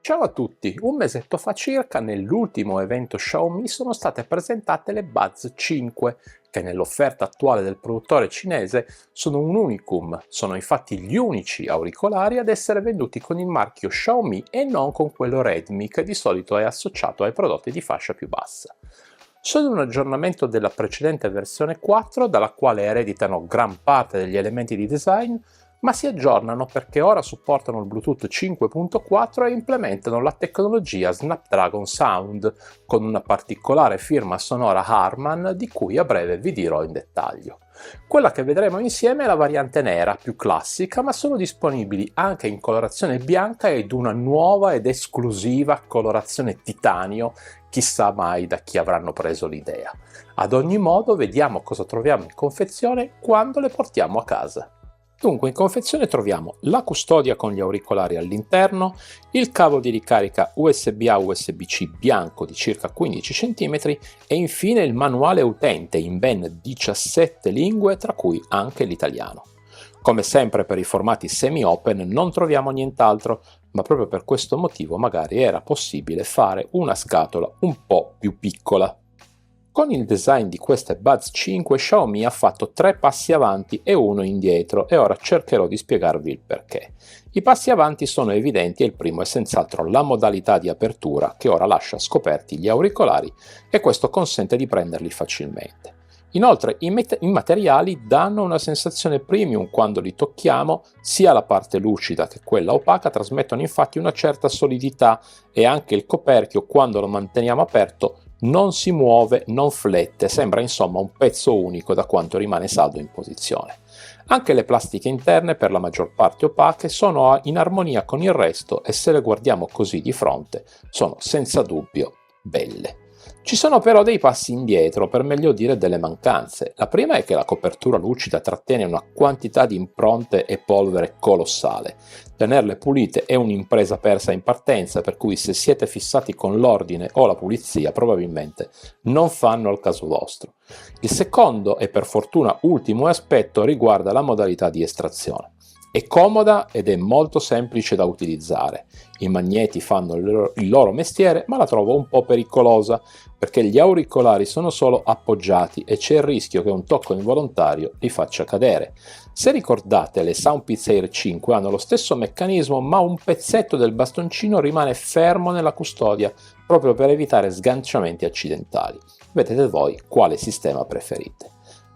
Ciao a tutti! Un mesetto fa circa, nell'ultimo evento Xiaomi, sono state presentate le Buds 5, che nell'offerta attuale del produttore cinese sono un unicum. Sono infatti gli unici auricolari ad essere venduti con il marchio Xiaomi e non con quello Redmi, che di solito è associato ai prodotti di fascia più bassa. Sono un aggiornamento della precedente versione 4, dalla quale ereditano gran parte degli elementi di design, ma si aggiornano perché ora supportano il Bluetooth 5.4 e implementano la tecnologia Snapdragon Sound, con una particolare firma sonora Harman di cui a breve vi dirò in dettaglio. Quella che vedremo insieme è la variante nera, più classica, ma sono disponibili anche in colorazione bianca ed una nuova ed esclusiva colorazione titanio, chissà mai da chi avranno preso l'idea. Ad ogni modo, vediamo cosa troviamo in confezione quando le portiamo a casa. Dunque, in confezione troviamo la custodia con gli auricolari all'interno, il cavo di ricarica USB-A USB-C bianco di circa 15 cm e infine il manuale utente in ben 17 lingue, tra cui anche l'italiano. Come sempre per i formati semi-open non troviamo nient'altro, ma proprio per questo motivo magari era possibile fare una scatola un po' più piccola. Con il design di queste Buds 5 Xiaomi ha fatto 3 passi avanti e 1 indietro e ora cercherò di spiegarvi il perché. I passi avanti sono evidenti e il primo è senz'altro la modalità di apertura che ora lascia scoperti gli auricolari e questo consente di prenderli facilmente. Inoltre i materiali danno una sensazione premium quando li tocchiamo, sia la parte lucida che quella opaca trasmettono infatti una certa solidità e anche il coperchio quando lo manteniamo aperto non si muove, non flette, sembra insomma un pezzo unico da quanto rimane saldo in posizione. Anche le plastiche interne, per la maggior parte opache, sono in armonia con il resto e se le guardiamo così di fronte sono senza dubbio belle. Ci sono però dei passi indietro, per meglio dire delle mancanze. La prima è che la copertura lucida trattiene una quantità di impronte e polvere colossale. Tenerle pulite è un'impresa persa in partenza, per cui se siete fissati con l'ordine o la pulizia probabilmente non fanno al caso vostro. Il secondo e per fortuna ultimo aspetto riguarda la modalità di estrazione. È comoda ed è molto semplice da utilizzare. I magneti fanno il loro mestiere, ma la trovo un po' pericolosa perché gli auricolari sono solo appoggiati e c'è il rischio che un tocco involontario li faccia cadere. Se ricordate, le Soundpeats Air 5 hanno lo stesso meccanismo, ma un pezzetto del bastoncino rimane fermo nella custodia proprio per evitare sganciamenti accidentali. Vedete voi quale sistema preferite.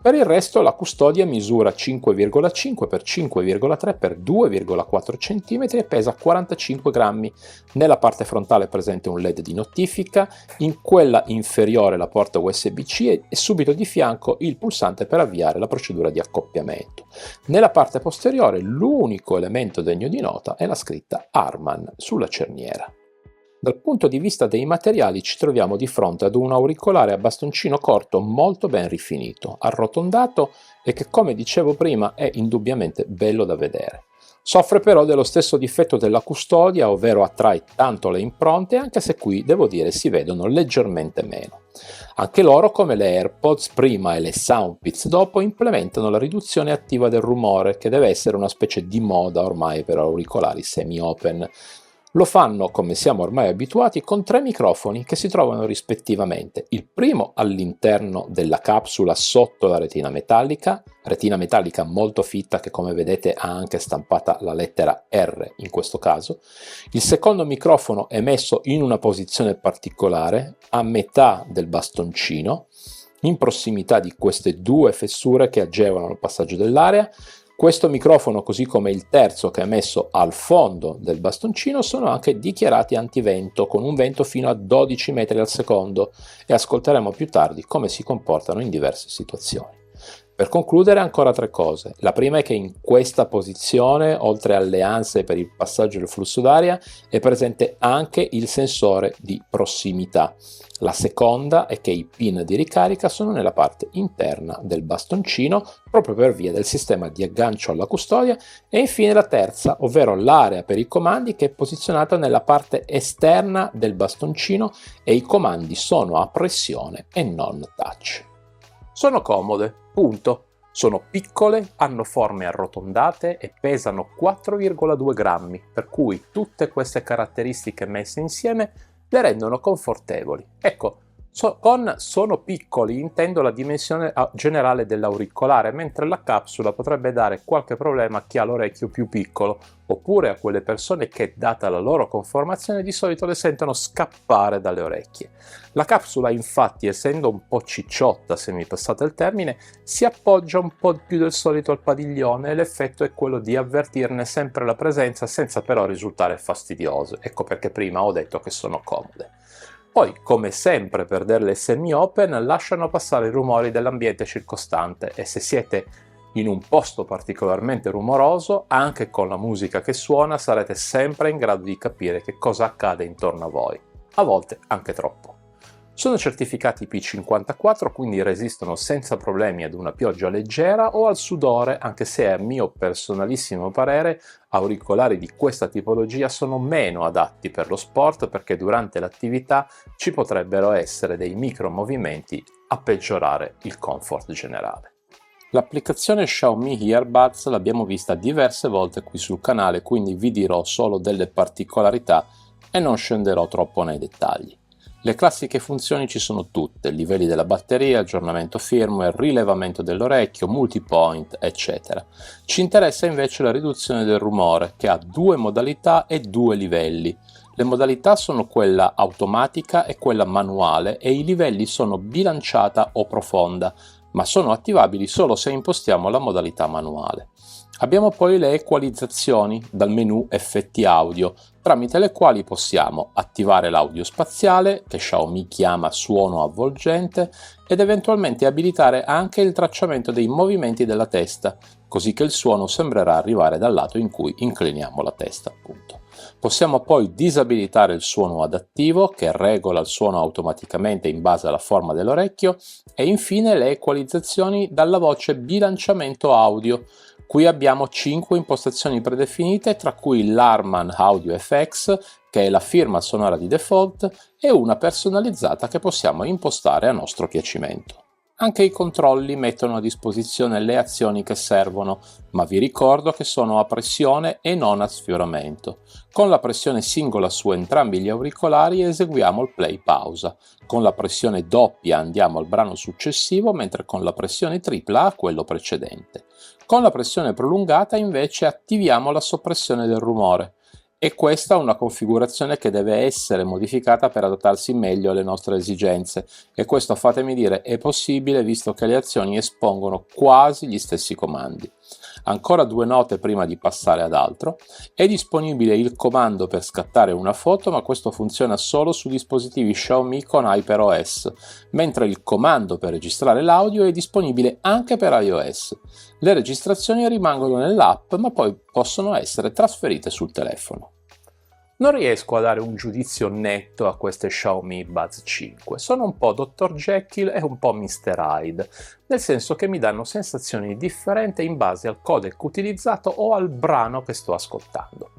Per il resto la custodia misura 5,5 x 5,3 x 2,4 cm e pesa 45 grammi. Nella parte frontale è presente un LED di notifica, in quella inferiore la porta USB-C e subito di fianco il pulsante per avviare la procedura di accoppiamento. Nella parte posteriore l'unico elemento degno di nota è la scritta Harman sulla cerniera. Dal punto di vista dei materiali ci troviamo di fronte ad un auricolare a bastoncino corto molto ben rifinito, arrotondato e che, come dicevo prima, è indubbiamente bello da vedere. Soffre però dello stesso difetto della custodia, ovvero attrae tanto le impronte, anche se qui devo dire si vedono leggermente meno. Anche loro, come le AirPods prima e le Soundpeats dopo, implementano la riduzione attiva del rumore, che deve essere una specie di moda ormai per auricolari semi-open. Lo fanno, come siamo ormai abituati, con 3 microfoni che si trovano rispettivamente il primo all'interno della capsula sotto la retina metallica molto fitta che come vedete ha anche stampata la lettera R in questo caso. Il secondo microfono è messo in una posizione particolare, a metà del bastoncino, in prossimità di queste 2 fessure che agevolano il passaggio dell'aria. Questo microfono, così come il terzo che è messo al fondo del bastoncino, sono anche dichiarati antivento, con un vento fino a 12 metri al secondo, e ascolteremo più tardi come si comportano in diverse situazioni. Per concludere ancora 3 cose. La prima è che in questa posizione, oltre alle anse per il passaggio del flusso d'aria, è presente anche il sensore di prossimità. La seconda è che i pin di ricarica sono nella parte interna del bastoncino, proprio per via del sistema di aggancio alla custodia, e infine la terza, ovvero l'area per i comandi, che è posizionata nella parte esterna del bastoncino e i comandi sono a pressione e non touch. Sono comode, punto. Sono piccole, hanno forme arrotondate e pesano 4,2 grammi, per cui tutte queste caratteristiche messe insieme le rendono confortevoli. Ecco, con sono piccoli intendo la dimensione generale dell'auricolare, mentre la capsula potrebbe dare qualche problema a chi ha l'orecchio più piccolo, oppure a quelle persone che, data la loro conformazione, di solito le sentono scappare dalle orecchie. La capsula, infatti, essendo un po' cicciotta, se mi passate il termine, si appoggia un po' più del solito al padiglione e l'effetto è quello di avvertirne sempre la presenza senza però risultare fastidiose. Ecco perché prima ho detto che sono comode. Poi, come sempre per delle semi-open, lasciano passare i rumori dell'ambiente circostante e se siete in un posto particolarmente rumoroso, anche con la musica che suona sarete sempre in grado di capire che cosa accade intorno a voi, a volte anche troppo. Sono certificati P54, quindi resistono senza problemi ad una pioggia leggera o al sudore, anche se a mio personalissimo parere auricolari di questa tipologia sono meno adatti per lo sport perché durante l'attività ci potrebbero essere dei micromovimenti a peggiorare il comfort generale. L'applicazione Xiaomi Earbuds l'abbiamo vista diverse volte qui sul canale, quindi vi dirò solo delle particolarità e non scenderò troppo nei dettagli. Le classiche funzioni ci sono tutte, livelli della batteria, aggiornamento firmware, rilevamento dell'orecchio, multipoint, eccetera. Ci interessa invece la riduzione del rumore, che ha due modalità e due livelli. Le modalità sono quella automatica e quella manuale e i livelli sono bilanciata o profonda, ma sono attivabili solo se impostiamo la modalità manuale. Abbiamo poi le equalizzazioni dal menu effetti audio, tramite le quali possiamo attivare l'audio spaziale, che Xiaomi chiama suono avvolgente, ed eventualmente abilitare anche il tracciamento dei movimenti della testa, così che il suono sembrerà arrivare dal lato in cui incliniamo la testa, appunto. Possiamo poi disabilitare il suono adattivo, che regola il suono automaticamente in base alla forma dell'orecchio, e infine le equalizzazioni dalla voce bilanciamento audio. Qui abbiamo 5 impostazioni predefinite, tra cui l'Harman Audio FX, che è la firma sonora di default, e una personalizzata che possiamo impostare a nostro piacimento. Anche i controlli mettono a disposizione le azioni che servono, ma vi ricordo che sono a pressione e non a sfioramento. Con la pressione singola su entrambi gli auricolari eseguiamo il play pausa, con la pressione doppia andiamo al brano successivo, mentre con la pressione tripla a quello precedente. Con la pressione prolungata invece attiviamo la soppressione del rumore. E questa è una configurazione che deve essere modificata per adattarsi meglio alle nostre esigenze, e questo, fatemi dire, è possibile visto che le azioni espongono quasi gli stessi comandi. Ancora due note prima di passare ad altro: è disponibile il comando per scattare una foto, ma questo funziona solo su dispositivi Xiaomi con HyperOS, mentre il comando per registrare l'audio è disponibile anche per iOS. Le registrazioni rimangono nell'app, ma poi possono essere trasferite sul telefono. Non riesco a dare un giudizio netto a queste Xiaomi Buds 5, sono un po' Dr. Jekyll e un po' Mr. Hyde, nel senso che mi danno sensazioni differenti in base al codec utilizzato o al brano che sto ascoltando.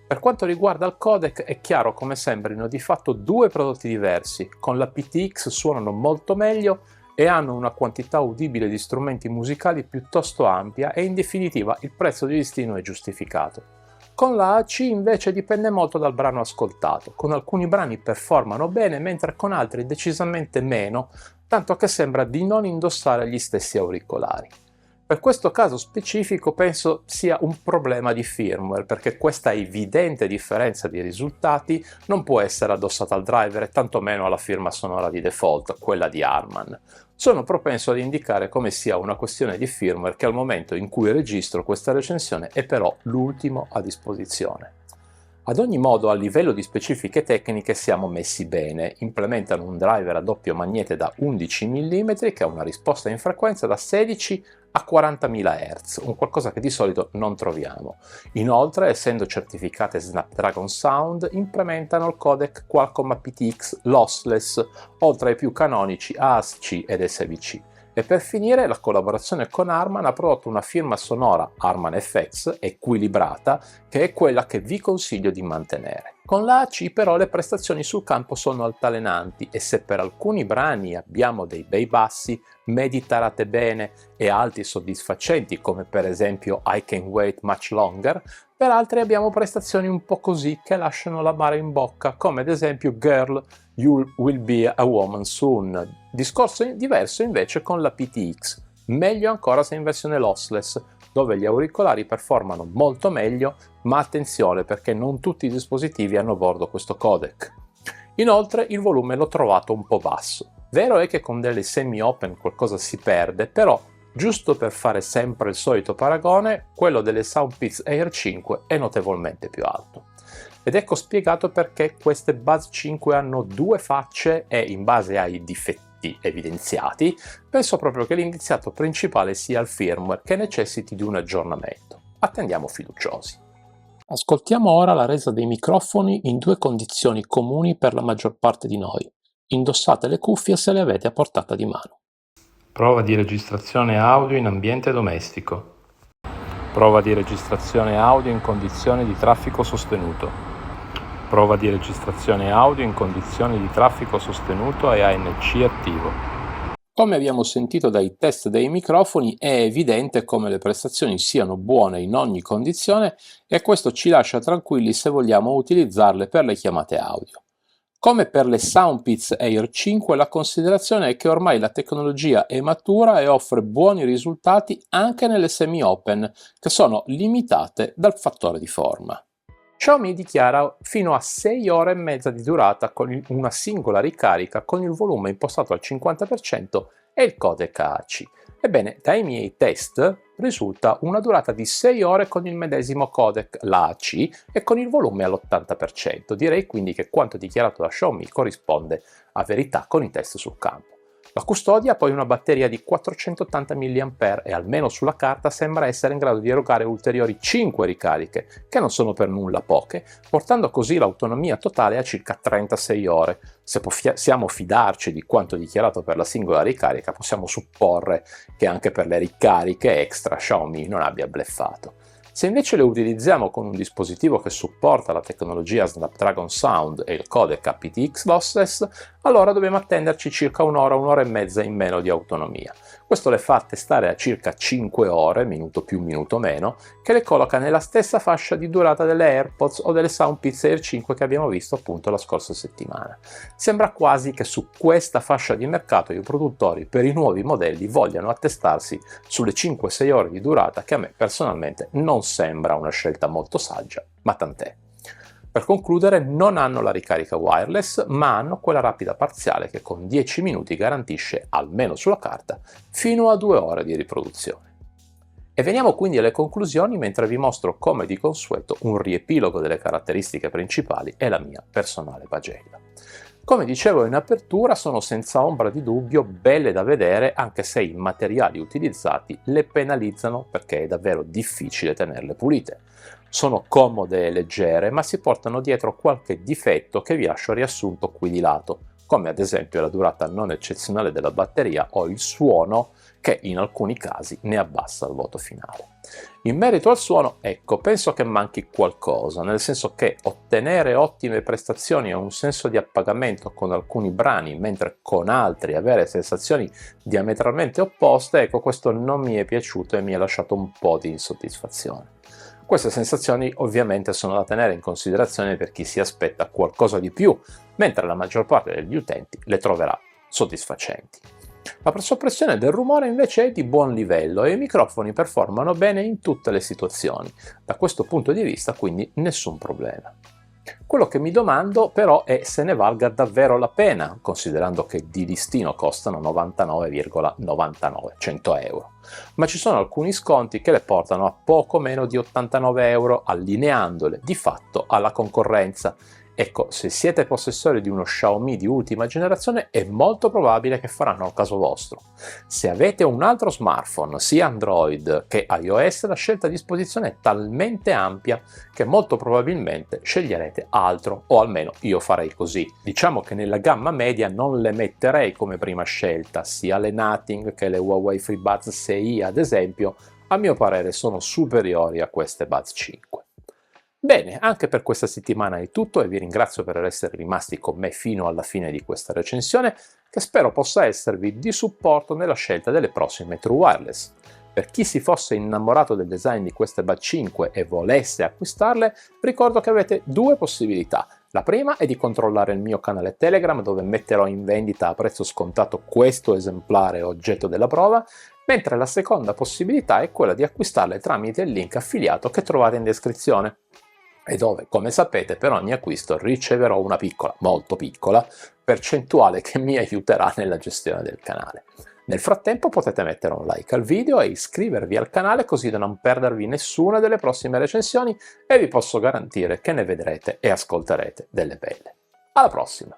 Per quanto riguarda il codec è chiaro come sembrino di fatto due prodotti diversi, con la PTX suonano molto meglio e hanno una quantità udibile di strumenti musicali piuttosto ampia e in definitiva il prezzo di listino è giustificato. Con la AC invece dipende molto dal brano ascoltato, con alcuni brani performano bene mentre con altri decisamente meno, tanto che sembra di non indossare gli stessi auricolari. Per questo caso specifico penso sia un problema di firmware, perché questa evidente differenza di risultati non può essere addossata al driver e tantomeno alla firma sonora di default, quella di Harman. Sono propenso ad indicare come sia una questione di firmware che al momento in cui registro questa recensione è però l'ultimo a disposizione. Ad ogni modo, a livello di specifiche tecniche siamo messi bene, implementano un driver a doppio magnete da 11 mm che ha una risposta in frequenza da 16 a 40.000 Hz, un qualcosa che di solito non troviamo. Inoltre, essendo certificate Snapdragon Sound, implementano il codec Qualcomm aptX lossless, oltre ai più canonici ASC ed SVC. E per finire, la collaborazione con Harman ha prodotto una firma sonora Harman FX equilibrata, che è quella che vi consiglio di mantenere. Con la AC però le prestazioni sul campo sono altalenanti e se per alcuni brani abbiamo dei bei bassi, medi tarate bene e alti soddisfacenti come per esempio I Can Wait Much Longer, per altri abbiamo prestazioni un po' così che lasciano l'amaro in bocca come ad esempio Girl, You Will Be a Woman Soon. Discorso diverso invece con la PTX, meglio ancora se in versione lossless, dove gli auricolari performano molto meglio, ma attenzione perché non tutti i dispositivi hanno a bordo questo codec. Inoltre il volume l'ho trovato un po' basso. Vero è che con delle semi-open qualcosa si perde, però giusto per fare sempre il solito paragone, quello delle Soundpeats Air 5 è notevolmente più alto. Ed ecco spiegato perché queste Buds 5 hanno due facce e in base ai difetti evidenziati, penso proprio che l'indiziato principale sia il firmware che necessiti di un aggiornamento. Attendiamo fiduciosi. Ascoltiamo ora la resa dei microfoni in due condizioni comuni per la maggior parte di noi. Indossate le cuffie se le avete a portata di mano. Prova di registrazione audio in ambiente domestico. Prova di registrazione audio in condizioni di traffico sostenuto. Prova di registrazione audio in condizioni di traffico sostenuto e ANC attivo. Come abbiamo sentito dai test dei microfoni, è evidente come le prestazioni siano buone in ogni condizione e questo ci lascia tranquilli se vogliamo utilizzarle per le chiamate audio. Come per le Soundpeats Air 5, la considerazione è che ormai la tecnologia è matura e offre buoni risultati anche nelle semi-open, che sono limitate dal fattore di forma. Xiaomi dichiara fino a 6 ore e mezza di durata con una singola ricarica con il volume impostato al 50% e il codec AAC. Ebbene, dai miei test risulta una durata di 6 ore con il medesimo codec, l'AAC, e con il volume all'80%. Direi quindi che quanto dichiarato da Xiaomi corrisponde a verità con i test sul campo. La custodia ha poi una batteria di 480 mAh e almeno sulla carta sembra essere in grado di erogare ulteriori 5 ricariche, che non sono per nulla poche, portando così l'autonomia totale a circa 36 ore. Se possiamo fidarci di quanto dichiarato per la singola ricarica, possiamo supporre che anche per le ricariche extra Xiaomi non abbia bleffato. Se invece le utilizziamo con un dispositivo che supporta la tecnologia Snapdragon Sound e il codec aptX lossless, allora dobbiamo attenderci circa un'ora e mezza in meno di autonomia. Questo le fa testare a circa 5 ore, minuto più minuto meno, che le colloca nella stessa fascia di durata delle AirPods o delle Soundpeats Air 5 che abbiamo visto appunto la scorsa settimana. Sembra quasi che su questa fascia di mercato i produttori per i nuovi modelli vogliano attestarsi sulle 5-6 ore di durata, che a me personalmente non sembra una scelta molto saggia, ma tant'è. Per concludere, non hanno la ricarica wireless, ma hanno quella rapida parziale che con 10 minuti garantisce, almeno sulla carta, fino a 2 ore di riproduzione. E veniamo quindi alle conclusioni mentre vi mostro come di consueto un riepilogo delle caratteristiche principali e la mia personale pagella. Come dicevo in apertura, sono senza ombra di dubbio belle da vedere, anche se i materiali utilizzati le penalizzano perché è davvero difficile tenerle pulite. Sono comode e leggere, ma si portano dietro qualche difetto che vi lascio riassunto qui di lato, come ad esempio la durata non eccezionale della batteria o il suono che in alcuni casi ne abbassa il voto finale. In merito al suono, ecco, penso che manchi qualcosa, nel senso che ottenere ottime prestazioni e un senso di appagamento con alcuni brani, mentre con altri avere sensazioni diametralmente opposte, ecco, questo non mi è piaciuto e mi ha lasciato un po' di insoddisfazione. Queste sensazioni ovviamente sono da tenere in considerazione per chi si aspetta qualcosa di più, mentre la maggior parte degli utenti le troverà soddisfacenti. La soppressione del rumore invece è di buon livello e i microfoni performano bene in tutte le situazioni. Da questo punto di vista quindi nessun problema. Quello che mi domando però è se ne valga davvero la pena, considerando che di listino costano 99,99 euro. Ma ci sono alcuni sconti che le portano a poco meno di 89 euro, allineandole di fatto alla concorrenza. Ecco, se siete possessori di uno Xiaomi di ultima generazione è molto probabile che faranno al caso vostro. Se avete un altro smartphone, sia Android che iOS, la scelta a disposizione è talmente ampia che molto probabilmente sceglierete altro, o almeno io farei così. Diciamo che nella gamma media non le metterei come prima scelta, sia le Nothing che le Huawei FreeBuds 6i ad esempio, a mio parere sono superiori a queste Buds 5. Bene, anche per questa settimana è tutto e vi ringrazio per essere rimasti con me fino alla fine di questa recensione, che spero possa esservi di supporto nella scelta delle prossime True Wireless. Per chi si fosse innamorato del design di queste Buds 5 e volesse acquistarle, ricordo che avete due possibilità. La prima è di controllare il mio canale Telegram, dove metterò in vendita a prezzo scontato questo esemplare oggetto della prova, mentre la seconda possibilità è quella di acquistarle tramite il link affiliato che trovate in descrizione, e dove, come sapete, per ogni acquisto riceverò una piccola, molto piccola, percentuale che mi aiuterà nella gestione del canale. Nel frattempo potete mettere un like al video e iscrivervi al canale così da non perdervi nessuna delle prossime recensioni, e vi posso garantire che ne vedrete e ascolterete delle belle. Alla prossima!